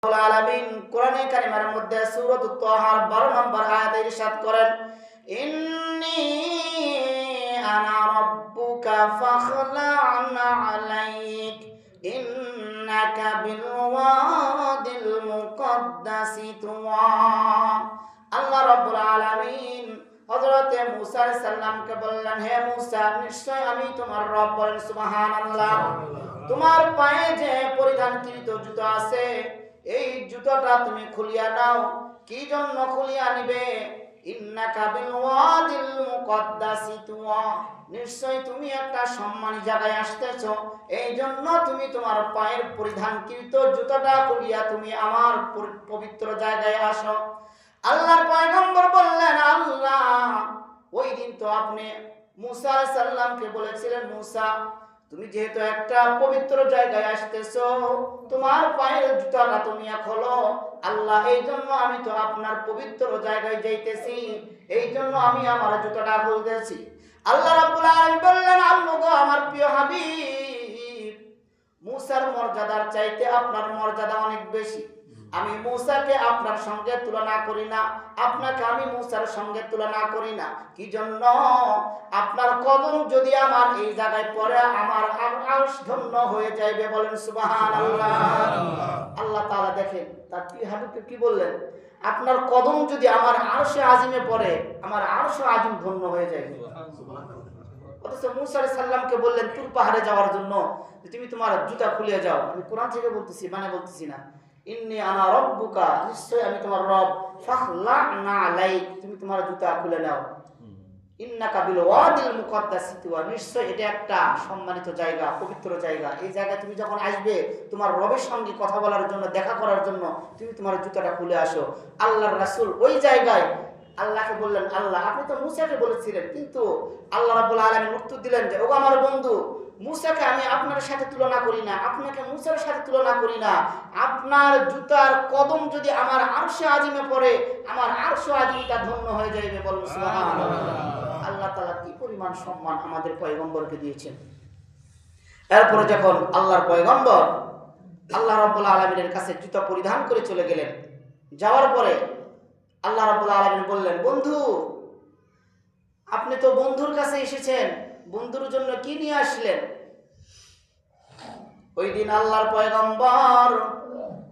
আলামিন কোরআনে কারিমের মধ্যে সূরাতুত তাহার 12 নম্বর আয়াতে ইরশাদ করেন, ইন্নী আনা রাব্বুকা ফাখলা'ন আলাইক ইন্নাকা বিল ওয়াদিল মুকদ্দাসি তুওয়া। আল্লাহ রাব্বুল আলামিন হযরতে মূসা আলাইহিস সালামকে বললেন, হে মূসা, নিশ্চয় আমি তোমার রব। বলেন সুবহানাল্লাহ। তোমার পায়ে যে পরিধানকৃত জুতো আছে, এই জুতোটা তুমি খুলিয়া নাও। কি জন্য খুলিয়া নিবে? ইন্নাকা বিল ওয়াদিল মুকদ্দাসি তুওয়া, নিশ্চয় তুমি একটা সম্মানী জায়গায় আসতেছো, এই জন্য তুমি তোমার পায়ের পরিধানকৃত জুতোটা খুলিয়া তুমি আমার পবিত্র জায়গায় আসো। আল্লাহর পয়গম্বর বললেন, আল্লাহ, ওই দিন তো আপনি মূসা আলাইহিস সালামকে বলেছিলেন, মূসা, তুমি যেহেতু একটা পবিত্র জায়গায় আসতেছো, তোমার পায়ের জুতাটা তুমি খোলো। আল্লাহ, এই জন্য আমি তো আপনার পবিত্র জায়গায় যাইতেছি, এই জন্য আমি আমার জুতাটা খুলতেছি। আল্লাহ রাব্বুল আলামিন বললেন, আল্লাহ গো, আমার প্রিয় হাবিব, মূসার মর্যাদার চাইতে আপনার মর্যাদা অনেক বেশি। আমি মূসাকে আপনার সঙ্গে তুলনা করি না, আপনাকে আমি মূসার সঙ্গে তুলনা করি না। কি জন্য? আপনার কদম যদি আমার এই জায়গায় পড়ে, আমার আরশ ধন্য হয়ে যাবে। বলেন সুবহানাল্লাহ। আল্লাহ তাআলা দেখেন তার কি হাবিবকে কি বললেন, আপনার কদম যদি আমার আরশে আজিমে পড়ে, আমার আরশে আজিম ধন্য হয়ে যাবে। অথচ মূসা আলাইহিস সালামকে বললেন তুর পাহাড়ে যাওয়ার জন্য, তুমি তোমার জুতা খুলে যাও। আমি কোরআন থেকে বলতেছি, মানে বলতেছি না। ইন্নী আনা রাব্বুকা, নিশ্চয় আমি তোমার রব। ফাখলা'না আলাইক, তুমি তোমার জুতা খুলে নাও। ইন্নাকা বিল ওয়াদিল মুকদ্দাসি তুওয়া, নিশ্চয় এটা একটা সম্মানিত জায়গা, পবিত্র জায়গা। এই জায়গায় তুমি যখন আসবে তোমার রবের সঙ্গে কথা বলার জন্য, দেখা করার জন্য, তুমি তোমার জুতাটা খুলে আসো। আল্লাহর রাসূল ওই জায়গায় আল্লাহকে বললেন, আল্লাহ, আপনি তো মূসাকে বলেছিলেন, কিন্তু আল্লাহ রাব্বুল আলামিন উত্তর দিলেন যে, ওগো আমার বন্ধু, মূসাকে আমি আপনার সাথে তুলনা করি না, আপনাকে মূসার সাথে তুলনা করি না। আপনার জুতার কদম যদি আমার আরশে আজিমে পড়ে, আমার আরশে আজিমটা ধন্য হয়ে যাবে। বলুন সুবহানাল্লাহ। আল্লাহ তাআলা কি পরিমাণ সম্মান আমাদের পয়গম্বরকে দিয়েছেন। এরপরে যখন আল্লাহর পয়গম্বর আল্লাহ রাব্বুল আলামিনের কাছে জুতা পরিধান করে চলে গেলেন, যাওয়ার পরে আল্লাহ রাব্বুল আলামিন বললেন, বন্ধু, আপনি তো বন্ধুর কাছে এসেছেন, বন্ধুর জন্য কি নিয়ে আসলেন? ওই দিন আল্লাহর পয়গম্বর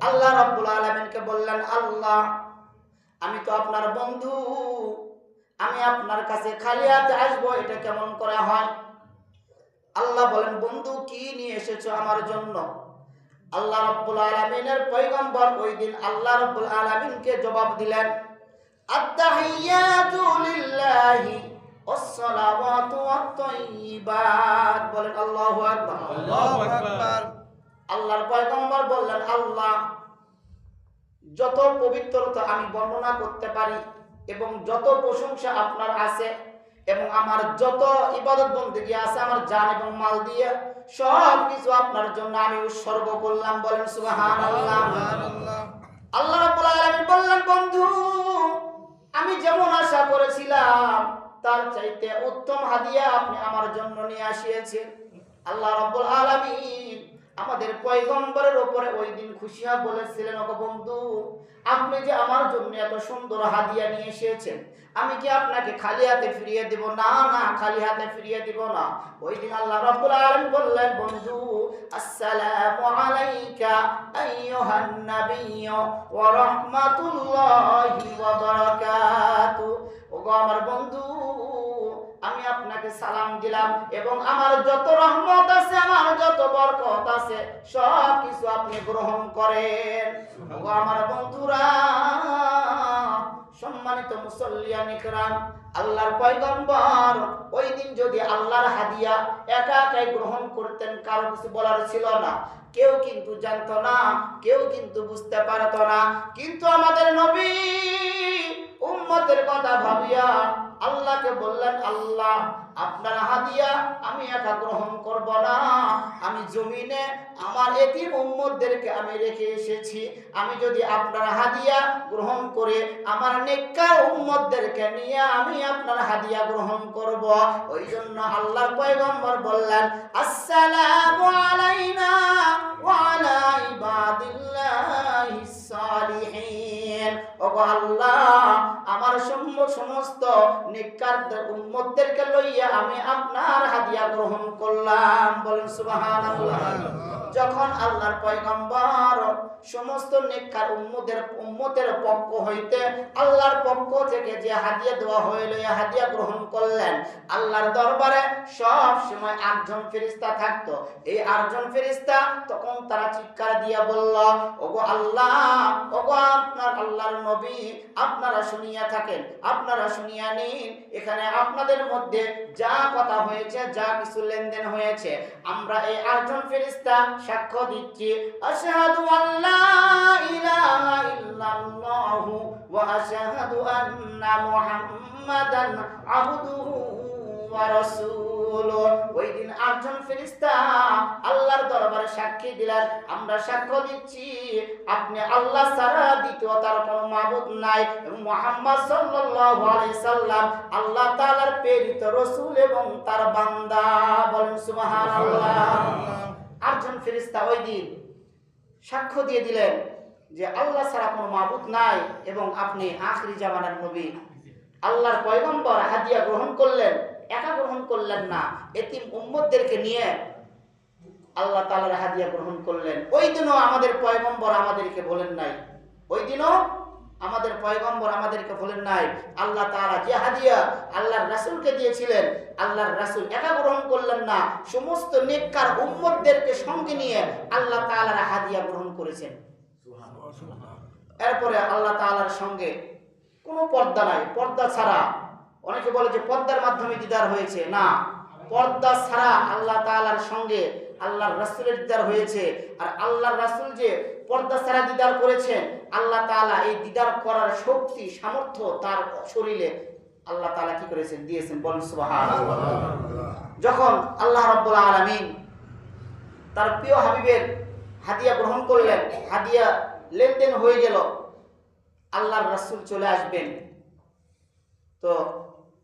আল্লাহ রাব্বুল আলামিনকে বললেন, আল্লাহ, আমি তো আপনার বন্ধু, আমি আপনার কাছে খালি হাতে আসবো, এটা কেমন করে হয়? আল্লাহ বলেন, বন্ধু, কি নিয়ে এসেছো আমার জন্য? আল্লাহ রাব্বুল আলামিনের পয়গম্বর ওই দিন আল্লাহ রাব্বুল আলামিনকে জবাব দিলেন, আত-তাহিয়াতু লিল্লাহি ওয়াস-সালাওয়াতু ওয়াত-তাইয়্যিবাত। বলেন আল্লাহু আকবার। আল্লাহু আকবার। আল্লাহর পয়গম্বর বললেন, আল্লাহ, যত পবিত্রতা আমি বর্ণনা করতে পারি এবং যত প্রশংসা আপনার আছে এবং আমার যত ইবাদত বন্দেগী আছে আমার জান এবং মাল দিয়ে সব কিছু আপনার জন্য আমি উৎসর্গ করলাম। বলেন সুবহানাল্লাহ। আল্লাহ রাব্বুল আলামিন বললেন, বন্ধু, আমি যেমন আশা করেছিলাম তার চাইতে উত্তম হাদিয়া আপনি আমার জন্য নিয়ে আসিয়েছেন। আল্লাহ রাব্বুল আলামিন আমাদের পয়গম্বরের উপরে ওই দিন খুশি হয়ে বলেছিলেন, ওগো বন্ধু, আপনি যে আমার জন্য এত সুন্দর হাদিয়া নিয়ে এসেছেন, আমি কি আপনাকে খালি হাতে ফিরিয়ে দেব? না, না, খালি হাতে ফিরিয়ে দিব না। ওই দিন আল্লাহ রাব্বুল আলামিন বললেন, বন্ধু, আসসালামু আলাইকা আইয়ুহান নাবিয়্যু ওয়া রাহমাতুল্লাহি ওয়া বারাকাতুহু। ওগো আমার বন্ধু, আমি আপনাকে সালাম দিলাম এবং আমার যত রহমত আছে, আমার যত বরকত আছে, সব কিছু আপনি গ্রহণ করেন। ওগো আমার বন্ধুরা, সম্মানিত মুসল্লিয়ান ইকরাম, আল্লাহর পয়গম্বর ওই দিন যদি আল্লাহর হাদিয়া একা একাই গ্রহণ করতেন, কারো কিছু বলার ছিল না, কেউ কিন্তু জানতো না, কেউ কিন্তু বুঝতে পারতো না। কিন্তু আমাদের নবী উম্মতের কথা ভাবিয়া আল্লাহকে বললেন, আল্লাহ, আপনার হাদিয়া আমি একা গ্রহণ করব না, আমি জমিনে আমার এতিম উম্মতদেরকে আমি রেখে এসেছি, আমি যদি আপনার হাদিয়া গ্রহণ করে আমার নেককার উম্মতদেরকে নিয়ে আমি আপনার হাদিয়া গ্রহণ করব। ওই জন্য আল্লাহর পয়গম্বর বললেন, আসসালামু আলাইনা ওয়া আলা ইবাদিল্লাহিস ওগো আল্লাহ, আমার সমস্ত নেককারদের উম্মতদেরকে লইয়া আমি আপনার হাদিয়া গ্রহণ করলাম। বলেন সুবহানাল্লাহ। যখন আল্লাহর পয়গম্বর সমস্ত নেককার উম্মতের পক্ষ হইতে আল্লাহর পক্ষ থেকে যে হাদিয়া দেওয়া হইল, এই হাদিয়া গ্রহণ করলেন, আল্লাহর দরবারে সব সময় 8 জন ফেরেশতা থাকতো। এই 8 জন ফেরেশতা তখন তারা চিৎকার দিয়া বলল, ওগো আল্লাহ, ওগো আপনার আল্লাহর নবী, আপনারা শুনিয়া থাকেন, আপনারা শুনিয়া নিন, এখানে আপনাদের মধ্যে যা কথা হয়েছে, যা কিছু লেনদেন হয়েছে, আমরা এই 8 জন ফেরেশতা সাক্ষ্য দিচ্ছি। আশহাদু আল্লা ইলাহা ইল্লাল্লাহু ওয়া আশহাদু আন্না মুহাম্মাদান আবদুহু ওয়া রাসূলুহু। ওই দিন 8 জন ফেরেশতা আল্লাহর দরবারে সাক্ষী দিলেন, আমরা সাক্ষ্য দিচ্ছি আপনি আল্লাহ ছাড়া দ্বিতীয় তার কোনো মাবুদ নাই, এবং মুহাম্মদ সাল্লাল্লাহু আলাইহি সাল্লাম আল্লাহ তাআলার প্রেরিত রাসূল এবং তার বান্দা। বলেন সুবহানাল্লাহ। 8 জন ফেরেশতা ওই দিন সাক্ষ্য দিয়ে দিলেন যে আল্লাহ ছাড়া কোনো মাবুদ নাই এবং আপনি আখিরি জামানার নবী। আল্লাহর পয়গম্বর হাদিয়া গ্রহণ করলেন, একা গ্রহণ করলেন না, এতিম উম্মতদেরকে নিয়ে আল্লাহ তাআলার হাদিয়া গ্রহণ করলেন। ওই দিনও আমাদের পয়গম্বর আমাদেরকে বলেন নাই, ওই দিনও আমাদের পয়গম্বর আমাদেরকে বলেন নাই, আল্লাহ তাআলা যে হাদিয়া আল্লাহর রাসূলকে দিয়েছিলেন, আল্লাহর রাসূল একা গ্রহণ করলেন না, সমস্ত নেককার উম্মতদেরকে সঙ্গে নিয়ে আল্লাহ তাআলার হাদিয়া গ্রহণ করেছেন। এরপরে আল্লাহ তাআলার সঙ্গে কোনো পর্দা নাই, পর্দা ছাড়া। অনেকে বলে যে পর্দার মাধ্যমে দিদার হয়েছে, না, পর্দা ছাড়া আল্লাহ তাআলার সঙ্গে আল্লাহর রাসূলের দিদার হয়েছে। আর আল্লাহর রাসূল যে পর্দা ছাড়া দিদার করেছেন, আল্লাহ তাআলা এই দিদার করার শক্তি সামর্থ্য তার শরীরে আল্লাহ তাআলা কি করেছেন, দিয়েছেন। বলেন সুবহানাল্লাহ। যখন আল্লাহ রাব্বুল আলামিন তার প্রিয় হাবিবের হাদিয়া গ্রহণ করলেন, হাদিয়া লেনদেন হয়ে গেল, আল্লাহর রাসূল চলে আসবেন, তো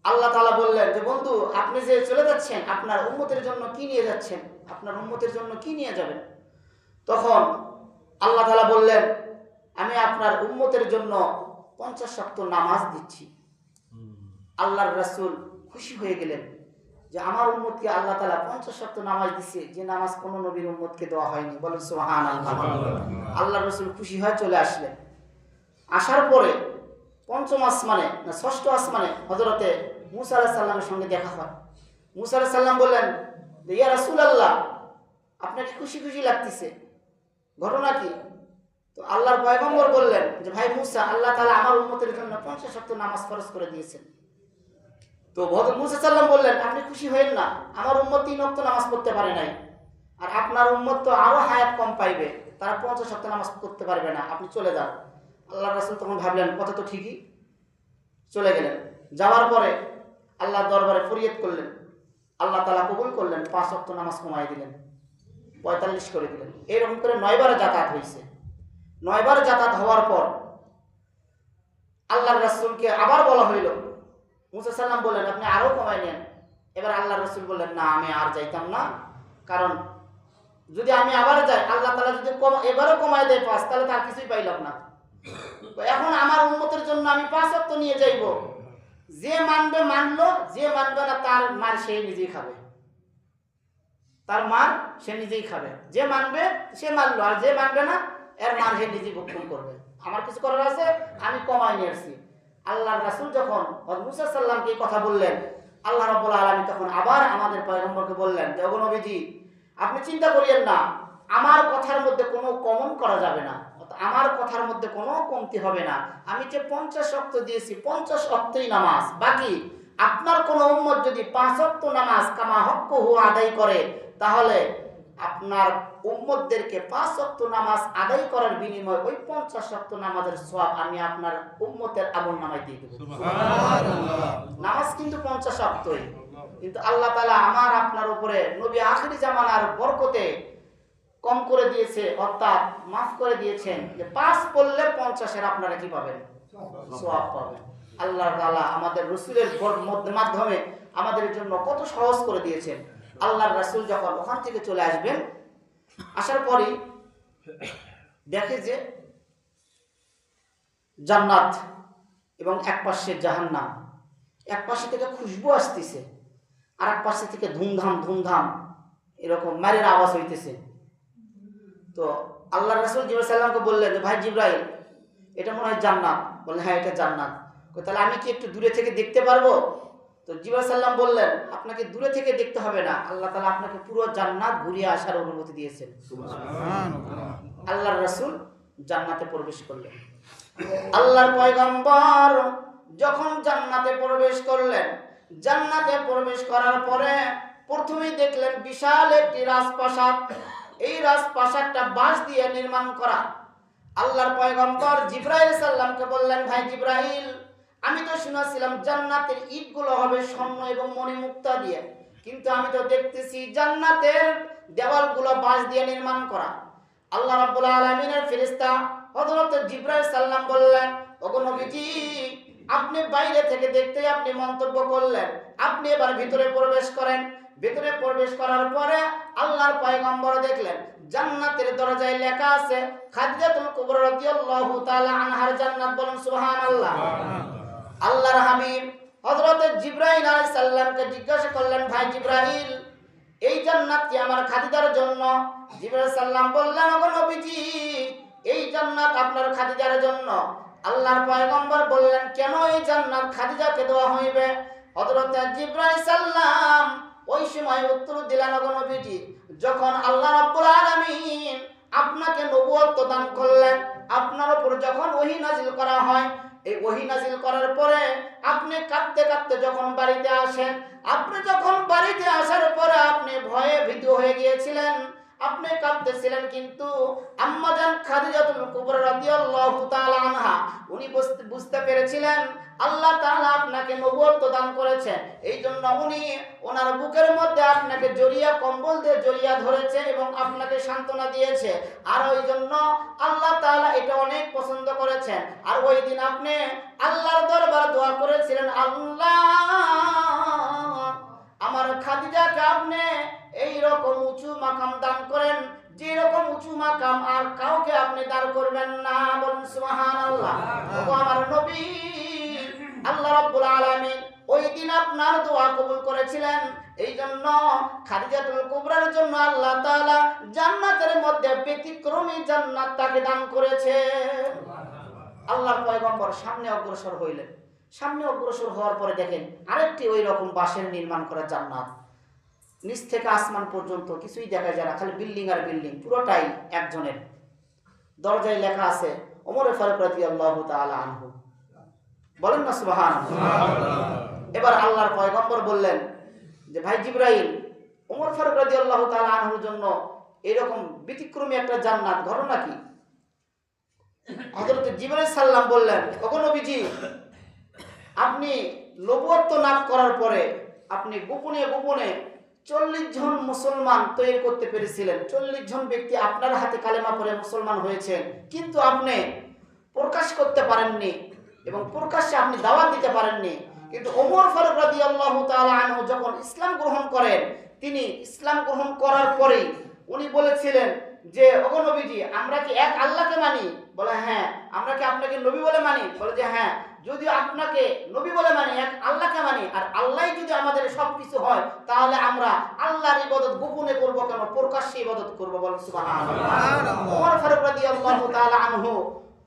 আল্লাহ তাআলা বললেন যে বন্ধু, আপনি যে চলে যাচ্ছেন, আপনার উম্মতের জন্য কি নিয়ে যাচ্ছেন, আপনার উম্মতের জন্য কি নিয়ে যাবেন? তখন আল্লাহ তাআলা বললেন, আমি আপনার উম্মতের জন্য 50 ওয়াক্ত নামাজ দিচ্ছি। আল্লাহর রাসূল খুশি হয়ে গেলেন যে আমার উম্মতকে আল্লাহ তাআলা 50 ওয়াক্ত নামাজ দিচ্ছে, যে নামাজ কোনো নবীর উম্মতকে দেওয়া হয়নি। বলেন সুবহানাল্লাহ। আল্লাহর রাসূল খুশি হয়ে চলে আসলেন। আসার পরে 5ম আসমানে না 6ষ্ঠ আসমানে হযরতে মুসা আলাইহিস সালামের সঙ্গে দেখা হয়। মুসা আলাইহিস সালাম বললেন, ইয়া রাসূলুল্লাহ, আপনাকে খুশি খুশি লাগতেছে, ঘটনা কি? তো আল্লাহর পয়গম্বর বললেন যে ভাই মুসা, আল্লাহ তাআলা আমার উম্মতের জন্য 50 ওয়াক্ত নামাজ ফরজ করে দিয়েছেন। তো হযরত মুসা সাল্লাম বললেন, আপনি খুশি হয়েন না, আমার উম্মত 3 ওয়াক্ত নামাজ পড়তে পারে নাই, আর আপনার উম্মত তো আরো হায়াত কম পাইবে, তারা 50 ওয়াক্ত নামাজ পড়তে পারবে না, আপনি চলে যান। আল্লাহর রাসূল তখন ভাবলেন কথা তো ঠিকই, চলে গেলেন। যাওয়ার পরে আল্লাহর দরবারে ফরিয়াদ করলেন, আল্লাহ তাআলা কবুল করলেন, 5 ওয়াক্ত নামাজ কমাই দিলেন, 45 করে দিলেন। এরকম করে 9 বার যাতায়াত হয়েছে। 9 বার যাতায়াত হওয়ার পর আল্লাহর রাসূলকে আবার বলা হইল, মুসা সাল্লাম বললেন আপনি আরো কমাই নেন। এবার আল্লাহর রাসূল বললেন, না, আমি আর যাইতাম না, কারণ যদি আমি আবার যাই, আল্লাহ তাআলা যদি এবারও কমাই দেয় 5, তাহলে তার কিছুই পাইলাম না। এখন আমার উম্মতের জন্য আমি 5 ওয়াক্ত নিয়ে যাইব, যে মানবে মানলো, যে মানবে না তার মার সে নিজেই খাবে, তার মার সে নিজেই খাবে, যে মানবে সে মানলো, আর যে মানবে না এর মার সে নিজেই ভক্ষণ করবে, আমার কিছু করার আছে, আমি কমাই নিয়ে আসছি। আল্লাহর রাসূল যখন হযরত মুসা সাল্লামকে এই কথা বললেন, আল্লাহ রাব্বুল আলামিন তখন আবার আমাদের পয়গম্বরকে বললেন যে ওগো নবীজি, আপনি চিন্তা করিয়েন না, আমার কথার মধ্যে কোনো কমন করা যাবে না, আমার কথার মধ্যে কোনো কমতি হবে না। আমি যে 50 ওয়াক্ত দিয়েছি 50 ওয়াক্তই নামাজ, বাকি আপনার কোন উম্মত যদি 5 ওয়াক্ত নামাজ কামা হক্কুহু আদায় করে, তাহলে আপনার উম্মতদেরকে 5 ওয়াক্ত নামাজ আদায় করার বিনিময়ে ওই 50 ওয়াক্ত নামাজের সওয়াব আমি আপনার উম্মতের আমলনামায় দিয়ে দেব। সুবহানাল্লাহ। নামাজ কিন্তু 50 ওয়াক্তই, কিন্তু আল্লাহ তাআলা আমার আপনার উপরে নবী আখিরি জামানার বরকতে কম করে দিয়েছে, অর্থাৎ মাফ করে দিয়েছেন যে 5 পড়লে 50 এর আপনারা কি পাবেন? সওয়াব পাবেন। আল্লাহ তাআলা আমাদের রাসূলের মাধ্যমে আমাদের জন্য কত সহজ করে দিয়েছেন। আল্লাহর রাসূল যখন ওখান থেকে চলে আসবেন, আসার পরে দেখে জান্নাত এবং এক পাশে জাহান্নাম। এক পাশে থেকে খুশবু আসতেছে, আর এক পাশে থেকে ধুমধাম ধুমধাম এরকম মারের আওয়াজ হইতেছে। তো আল্লাহ রাসূল জিবরাইল সাল্লামকে বললেন যে ভাই জিবরাইল, এটা মনে হয় জান্নাত। বললেন হ্যাঁ, এটা জান্নাত। তাহলে আমি কি একটু দূরে থেকে দেখতে পারবো? তো জিবরাইল সাল্লাম বললেন আপনাকে দূরে থেকে দেখতে হবে না, আল্লাহ তাআলা আপনাকে পুরো জান্নাত ঘুরিয়ে আসার অনুমতি দিয়েছেন। সুবহানাল্লাহ। আল্লাহর রাসূল জান্নাতে প্রবেশ করলেন। আল্লাহর পয়গম্বর যখন জান্নাতে প্রবেশ করলেন, জান্নাতে প্রবেশ করার পরে প্রথমেই দেখলেন বিশাল একটি রাজপ্রাসাদ। এই রাজপ্রাসাদটা বাঁশ দিয়ে নির্মাণ করা। আল্লাহর পয়গম্বর জিবরাইল সাল্লামকে বললেন ভাই জিবরাইল, আমি তো শুনেছিলাম জান্নাতের ইটগুলো হবে স্বর্ণ এবং মণিমুক্তা দিয়ে, কিন্তু আমি তো দেখতেছি জান্নাতের দেওয়ালগুলো বাঁশ দিয়ে নির্মাণ করা। আল্লাহ রাব্বুল আলামিনের ফেরেশতা হযরত জিবরাইল সাল্লাম বললেন ওগো নবীজি, আপনি বাইরে থেকে দেখতে আপনি মন্তব্য করলেন, আপনি এবার ভিতরে প্রবেশ করেন। ভিতরে প্রবেশ করার পরে আল্লাহর পয়গম্বর দেখলেন জান্নাতের দরজায় লেখা আছে খাদিজাতুল কুবরা রাদিয়াল্লাহু তাআলা আনহার জান্নাত। বলেন সুবহানাল্লাহ। আল্লাহর হাবিব হযরত জিবরাইল আলাইহিস সালামকে জিজ্ঞাসা করলেন ভাই জিবরাইল, এই জান্নাত কি আমার খাদিজার জন্য? জিবরাইল সাল্লাম বললেন ওগো নবীজি, এই জান্নাত আপনার খাদিজার জন্য। আল্লাহর পয়গম্বর বললেন কেন এই জান্নাত খাদিজাকে দেওয়া হইবে? হযরত জিবরাইল সাল্লাম ওই সময় উত্তর দিলেন ওগো নবীজি, যখন আল্লাহ রাব্বুল আলামিন আপনাকে নবুয়ত দান করলেন, আপনার উপর যখন ওহী নাজিল করা হয়, এই ওহী নাজিল করার পরে আপনি কাঁদতে কাঁদতে যখন বাড়িতে আসেন, আপনি যখন বাড়িতে আসার পরে আপনি ভয়ে ভীত হয়ে গিয়েছিলেন, আপনি কাঁদতেছিলেন, কিন্তু আম্মাজান খাদিজাতুল কুবরা রাদিয়াল্লাহু তাআলা আনহা উনি বুঝতে পেরেছিলেন আল্লাহ তাআলা আপনাকে নবুয়ত দান করেছেন। এই জন্য উনি ওনার বুকের মধ্যে আপনাকে জড়িয়ে কম্বল দিয়ে জড়িয়ে ধরেছে এবং আপনাকে সান্ত্বনা দিয়েছে। আর ওই জন্য আল্লাহ তাআলা এটা অনেক পছন্দ করেছেন। আর ওই দিন আপনি আল্লাহর দরবারে দোয়া করেছিলেন, আল্লাহ আমার খাদিজাকে আপনি এই রকম উঁচু মাকাম দান করেন, যে রকম উঁচু মাকাম আর কাউকে আপনি দান করবেন না। বলুন সুবহানাল্লাহ। ওগো আমার নবী, আল্লাহ রাব্বুল আলামিন ওই দিন আপনার দোয়া কবুল করেছিলেন। এই জন্য খাদিজাতুল কুবরার জন্য আল্লাহ তাআলা জান্নাতের মধ্যে ব্যতিক্রমী জান্নাত তাকে দান করেছে। আল্লাহর পয়গম্বর সামনে অগ্রসর হইলেন। সামনে অগ্রসর হওয়ার পরে দেখেন আরেকটি ওই রকম বাঁশের নির্মাণ করা জান্নাত। নিচ থেকে আসমান পর্যন্ত কিছুই দেখা যায় না, খালি বিল্ডিং আর বিল্ডিং, পুরোটাই একজনের। দরজায় লেখা আছে ওমর ফারুক রাদিয়াল্লাহু তাআলা আনহু। বলেন না সুবহানাল্লাহ। এবার আল্লাহর পয়গম্বর বললেন যে ভাই জিবরাইল, ওমর ফারুক রাদিয়াল্লাহু তাআলা আনহুর জন্য এরকম ব্যতিক্রমী একটা জান্নাত, ঘটনা কি? হযরত জিবরাইল সাল্লাম বললেন ওগো নবীজি, আপনি নবুয়ত লাভ করার পরে আপনি গোপনে গোপনে 40 জন মুসলমান তৈরি করতে পেরেছিলেন। 40 জন ব্যক্তি আপনার হাতে কালেমা পড়ে মুসলমান হয়েছেন, কিন্তু আপনি প্রকাশ করতে পারেননি এবং প্রকাশ্যে আপনি দাওয়াত দিতে পারেননি। কিন্তু ওমর ফারুক রাদিয়াল্লাহু তাআলা আনহু যখন ইসলাম গ্রহণ করেন, তিনি ইসলাম গ্রহণ করার পরেই উনি বলেছিলেন যে ওগো নবীজি, আমরা কি এক আল্লাহকে মানি? বলে হ্যাঁ। আমরা কি আপনাকে নবী বলে মানি? বলে যে হ্যাঁ। যদি আপনাকে নবী বলে মানি, এক আল্লাহকে মানি, আর আল্লাহই যদি আমাদের সবকিছু হয়, তাহলে আমরা আল্লাহর ইবাদত গোপনে করব কেন, প্রকাশ্যে ইবাদত করব। বলেন সুবহানাল্লাহ। ওমর ফারুক রাদিয়াল্লাহু তাআলা আনহু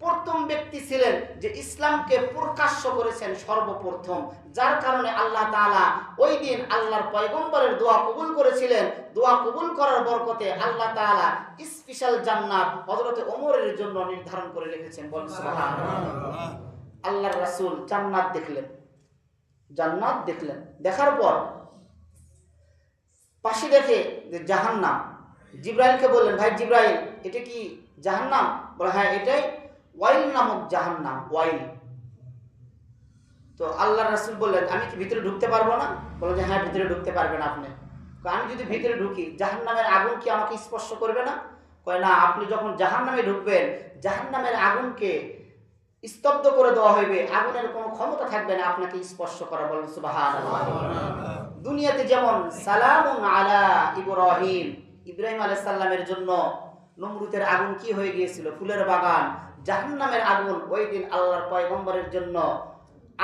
প্রথম ব্যক্তি ছিলেন যে ইসলামকে প্রকাশ্য করেছেন সর্বপ্রথম, যার কারণে আল্লাহ তাআলা ওই দিন আল্লাহর পয়গম্বরের দোয়া কবুল করেছিলেন। দোয়া কবুল করার বরকতে আল্লাহ তাআলা স্পেশাল জান্নাত হযরত ওমরের জন্য নির্ধারণ করে রেখেছেন। বলেন সুবহানাল্লাহ। আল্লাহর রাসূল জান্নাত দেখলেন। জান্নাত দেখলেন, দেখার পর পাশে দেখে যে জাহান্নাম। জিবরাইলকে বললেন ভাই জিবরাইল, এটা কি জাহান্নাম? বলে হ্যাঁ, এটাই ওয়াইল নামক জাহান্নাম, ওয়াইল। তো আল্লাহর রাসূল বললেন আমি কি ভিতরে ঢুকতে পারবো না? বলে যে হ্যাঁ, ভিতরে ঢুকতে পারবেন আপনি। আমি যদি ভিতরে ঢুকি জাহান্নামের আগুন কি আমাকে স্পর্শ করবে না? কয় না, আপনি যখন জাহান্নামে ঢুকবেন জাহান্নামের আগুনকে স্তব্ধ করে দেওয়া হইবে, আগুনের কোনো ক্ষমতা থাকবে না আপনাকে স্পর্শ করা। বলেন সুবহানাল্লাহ। দুনিয়াতে যেমন সালামুন আলা ইব্রাহিম, ইব্রাহিম আলাইহিস সালামের জন্য নমরুদের আগুন কি হয়ে গিয়েছিল? ফুলের বাগান, জাহান্নামের আগুন ওই দিন আল্লাহর পয়গম্বরের জন্য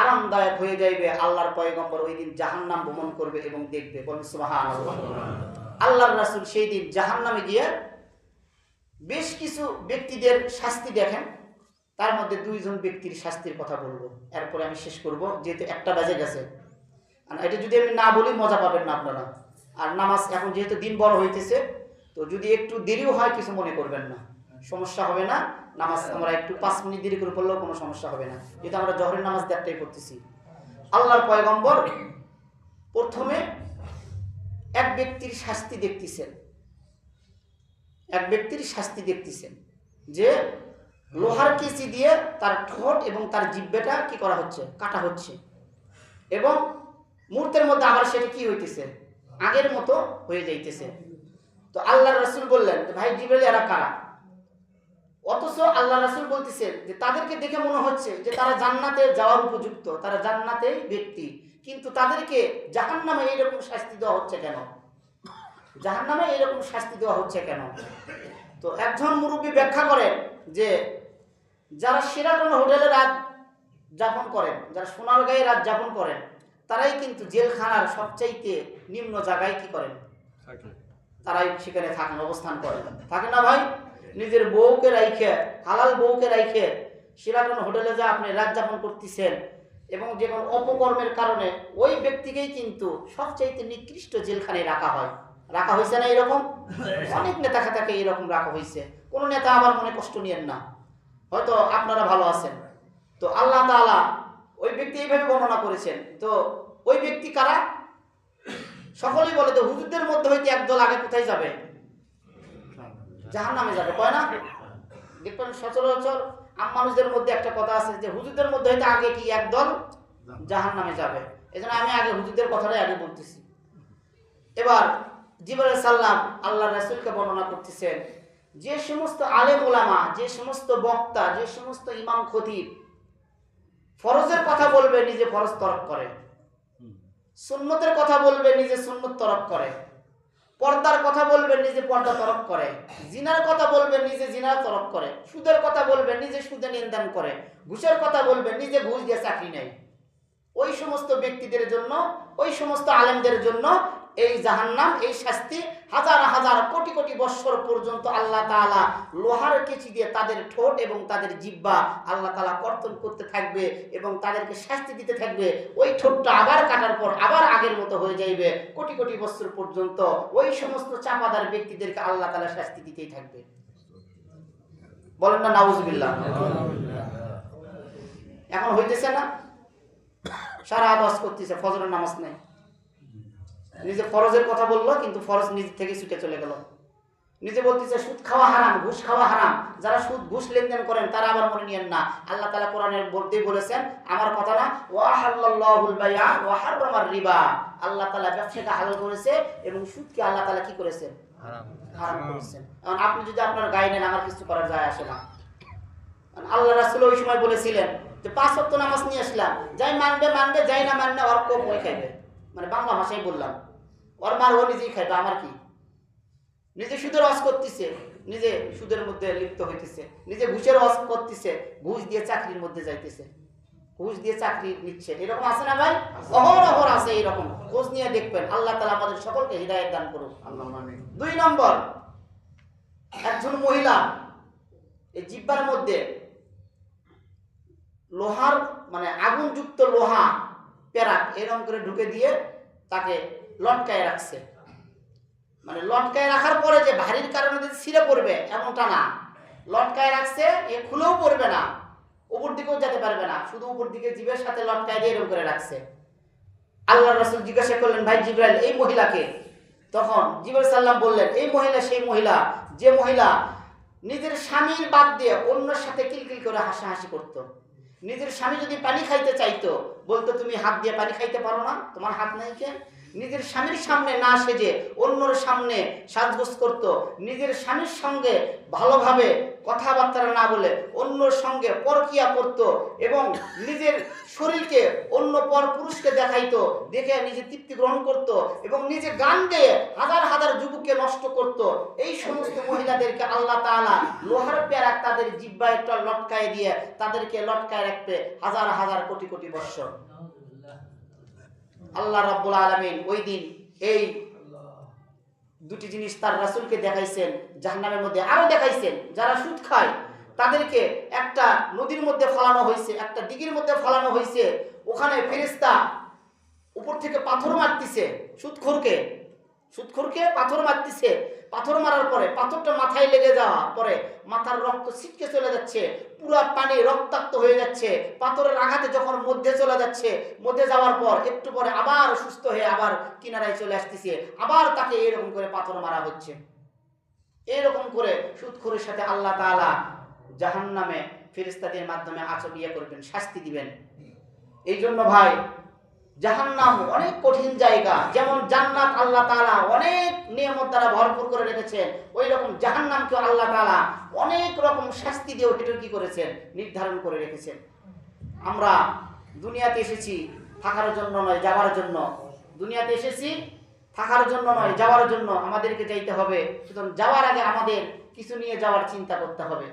আরামদায়ক হয়ে যাইবে। আল্লাহর পয়গম্বর ওই দিন জাহান্নাম ভ্রমণ করবে এবং দেখবে। বলুন সুবহানাল্লাহ। আল্লাহর রাসূল সেই দিন জাহান্নামে গিয়ে বেশ কিছু ব্যক্তিদের শাস্তি দেখেন। তার মধ্যে 2 জন ব্যক্তির শাস্তির কথা বলবো, এরপরে আমি শেষ করব, যেহেতু 1টা বাজে গেছে। আর এটা যদি আমি না বলি মজা পাবেন না আপনারা। আর নামাজ এখন যেহেতু দিন বড় হইতেছে, তো যদি একটু দেরিও হয় কিছু মনে করবেন না, সমস্যা হবে না। নামাজ আমরা একটু 5 মিনিট দেরি করে পড়লেও কোনো সমস্যা হবে না, যেহেতু আমরা জহরের নামাজ 1টায় পড়তেছি। আল্লাহর পয়গম্বর প্রথমে এক ব্যক্তির শাস্তি দেখতেছেন, যে লোহার কেচি দিয়ে তার ঠোঁট এবং তার জিহ্বাটা কি করা হচ্ছে, কাটা হচ্ছে, এবং মুহূর্তের মধ্যে আবার সেটা কি হইতেছে, আগের মতো হয়ে যাইতেছে। তো আল্লাহর রাসূল বললেন, ভাই জিবরাইল এরা কারা? অথচ আল্লাহর রাসূল বলতেছেন যে তাদেরকে দেখে মনে হচ্ছে যে তারা জান্নাতে যাওয়ার উপযুক্ত, তারা জান্নাতেই ব্যক্তি, কিন্তু তাদেরকে জাহান্নামে এইরকম শাস্তি দেওয়া হচ্ছে কেন? তো একজন মুরব্বী ব্যাখ্যা করেন যে যারা শেরাটন হোটেলে রাত যাপন করেন, যারা সোনারগাঁয়ে রাত যাপন করেন, তারাই কিন্তু জেলখানার সবচাইতে নিম্ন জায়গায় কি করেন, তারাই সেখানে থাকেন, অবস্থান করেন। থাকে না ভাই? নিজের বউকে রাইখে, হালাল বউকে রাইখে শেরাটন হোটেলে যা আপনি রাত যাপন করতেছেন, এবং যে কোনো অপকর্মের কারণে ওই ব্যক্তিকেই কিন্তু সবচাইতে নিকৃষ্ট জেলখানায় রাখা হয়েছে না? এরকম অনেক নেতা খাতাকে এরকম রাখা হয়েছে। কোনো নেতা আবার মনে কষ্ট নিয়েন না, হয়তো আপনারা ভালো আছেন। তো আল্লাহ তাআলা ওই ব্যক্তি এইভাবে বর্ণনা করেছেন। তো ওই ব্যক্তি কারা? সকলেই বলে, তো হুজুরদের মধ্যে হইতে একদল আগে কোথায় যাবে? জাহান্নামে যাবে, কয় না? দেখবেন সচরাচর মানুষদের মধ্যে একটা কথা আছে যে হুজুরদের মধ্যে হইতে আগে কি একদল জাহান্নামে যাবে। এজন্য আমি আগে হুজুরদের কথাটাই আগে বলতেছি। এবার জিবরাইল সাল্লাম আল্লাহর রাসূলকে বর্ণনা করতেছেন, যে সমস্ত আলেম ওলামা, যে সমস্ত বক্তা, যে সমস্ত ইমাম খতিব ফরজের কথা বলবে নিজে ফরজ তরক করে, সুন্নতের কথা বলবে নিজে সুন্নত তরক করে, পর্দার কথা বলবে নিজে পর্দা তরক করে, জিনার কথা বলবে নিজে জিনার তরক করে, সুদের কথা বলবে নিজে সুদে নিন্দান করে, ঘুষের কথা বলবে নিজে ঘুষ দিয়ে চাকরি নেয়, ওই সমস্ত ব্যক্তিদের জন্য, ওই সমস্ত আলেমদের জন্য এই জাহান্নাম, এই শাস্তি হাজার হাজার কোটি কোটি বৎসর পর্যন্ত আল্লাহ তাআলা লোহার কেচি দিয়ে তাদের ঠোঁট এবং তাদের জিহ্বা আল্লাহ তাআলা কর্তন করতে থাকবে এবং তাদেরকে শাস্তি দিতে থাকবে। ওই ঠোঁটটা আবার কাটার পর আবার আগের মতো হয়ে যাইবে। কোটি কোটি বৎসর পর্যন্ত ওই সমস্ত চাপাদার ব্যক্তিদেরকে আল্লাহ তাআলা শাস্তি দিতেই থাকবে। বলেন না নাউজুবিল্লাহ। এখন হইতেছে না? সারা আওয়াজ করতেছে, ফজরের নামাজ নেই, নিজে ফরজের কথা বললো কিন্তু ফরজ নিজে থেকে ছুটে চলে গেল। নিজে বলতেছে সুদ খাওয়া হারাম, ঘুষ খাওয়া হারাম। যারা সুদ ঘুষ লেনদেন করেন তারা আবার মনে নিয়েন না, আল্লাহ তাআলা কোরআনের বলতেই বলেছেন, আমার কথা না, ওয়া হাল্লাল্লাহুল বাইআ ওয়া হারামার রিবা। আল্লাহ তাআলা ব্যবসাকে হালাল করেছে এবং সুদকে আল্লাহ তাআলা কি করেছেন? হারাম করেছেন। এখন আপনি যদি আপনার গায়ে নেন, আমার কিছু করার যায় আসে না। আল্লাহ রাসূল ওই সময় বলেছিলেন যে 5 ওয়াক্ত নামাজ নিয়ে আসলাম, যাই মানবে মানবে, যাই না মানবে ওর কোপ মই খাইবে। মানে বাংলা ভাষায় বললাম, ওর মার ও নিজেই খাইবে, আমার কি? নিজে সুদের ওয়াজ করতেছে, নিজে সুদের মধ্যে লিপ্ত হইতেছে, নিজে ঘুষের ওয়াজ করতেছে, ঘুষ দিয়ে চাকরির মধ্যে যাইতেছে, ঘুষ দিয়ে চাকরি নিচ্ছে। এরকম আছে না ভাই? অহরহ আছে এরকম, খোঁজ নিয়ে দেখবেন। আল্লাহ তাআলা আমাদের সকলকে হিদায়াত দান করুন। 2 নম্বর, একজন মহিলা এই জিহ্বার মধ্যে লোহার মানে আগুনযুক্ত লোহা পেরাক এরকম করে ঢুকে দিয়ে তাকে লটকায় রাখছে। মানে লটকায় রাখার পরে যে ভারীর কারণে যদি ছিঁড়ে পড়বে এমনটা না, লটকায় রাখছে, এ খুলেও পড়বে না, উপর দিকেও যেতে পারবে না, শুধু উপর দিকে জিভের সাথে লটকায় দিয়ে এরকম করে রাখছে। আল্লাহর রাসূল জিজ্ঞাসা করলেন, ভাই জিবরাইল, এই মহিলাকে? তখন জিবরাইল সাল্লাম বললেন, এই মহিলা সেই মহিলা যে মহিলা নিজের স্বামীর বাদ দিয়ে অন্যের সাথে কিলকিল করে হাসাহাসি করতো। নিজের স্বামী যদি পানি খাইতে চাইতো, বলতো তুমি হাত দিয়ে পানি খাইতে পারো না, তোমার হাত নাই কে? নিজের স্বামীর সামনে না সেজে অন্যর সামনে সাজগোজ করত, নিজের স্বামীর সঙ্গে ভালোভাবে কথাবার্তা না বলে অন্যর সঙ্গে পরকিয়া করত এবং নিজের শরীরকে অন্য পর পুরুষকে দেখাইতো, দেখে নিজে তৃপ্তি গ্রহণ করত এবং নিজে গান গেয়ে হাজার হাজার যুবককে নষ্ট করত। এই সমস্ত মহিলাদেরকে আল্লাহ তাআলা লোহার পেয়ারা তাদের জিহ্বায় লটকায় দিয়ে তাদেরকে লটকায় রাখবে হাজার হাজার কোটি কোটি বৎসর। আল্লাহ রাব্বুল আলামিন ওই দিন এই দুটি জিনিস তার রাসূলকে দেখাইছেন, জাহান্নামের মধ্যে আরো দেখাইছেন। যারা সুদ খায় তাদেরকে একটা নদীর মধ্যে ফেলানো হয়েছে, একটা দিঘির মধ্যে ফেলানো হয়েছে। ওখানে ফেরেশতা উপর থেকে পাথর মারতেছে সুদখোরকে পাথর মারতেছে। পাথর মারার পরে পাথরটা মাথায় লেগে যাওয়া পরে মাথার রক্ত ছিটকে চলে যাচ্ছে, পুরো পানি রক্তাক্ত হয়ে যাচ্ছে। পাথরের আঘাতে যখন মধ্যে চলে যাচ্ছে, মধ্যে যাওয়ার পর একটু পরে আবার সুস্থ হয়ে আবার কিনারায় চলে আসতেছে, আবার তাকে এরকম করে পাথর মারা হচ্ছে। এরকম করে সুদখোরের সাথে আল্লাহ তাআলা জাহান্নামে ফেরেশতাদের মাধ্যমে আচরিয়া করবেন, শাস্তি দিবেন। এই জন্য ভাই জাহান্নাম অনেক কঠিন জায়গা। যেমন জান্নাত আল্লাহ তাআলা অনেক নিয়ামত দ্বারা ভরপুর করে রেখেছেন, ওই রকম জাহান্নামকে আল্লাহ তাআলা অনেক রকম শাস্তি দিয়ে ওটা কি করেছেন, নির্ধারণ করে রেখেছেন। আমরা দুনিয়াতে এসেছি থাকার জন্য নয়, যাওয়ার জন্য। দুনিয়াতে এসেছি থাকার জন্য নয়, যাওয়ার জন্য। আমাদেরকে যাইতে হবে, সুতরাং যাওয়ার আগে আমাদের কিছু নিয়ে যাওয়ার চিন্তা করতে হবে।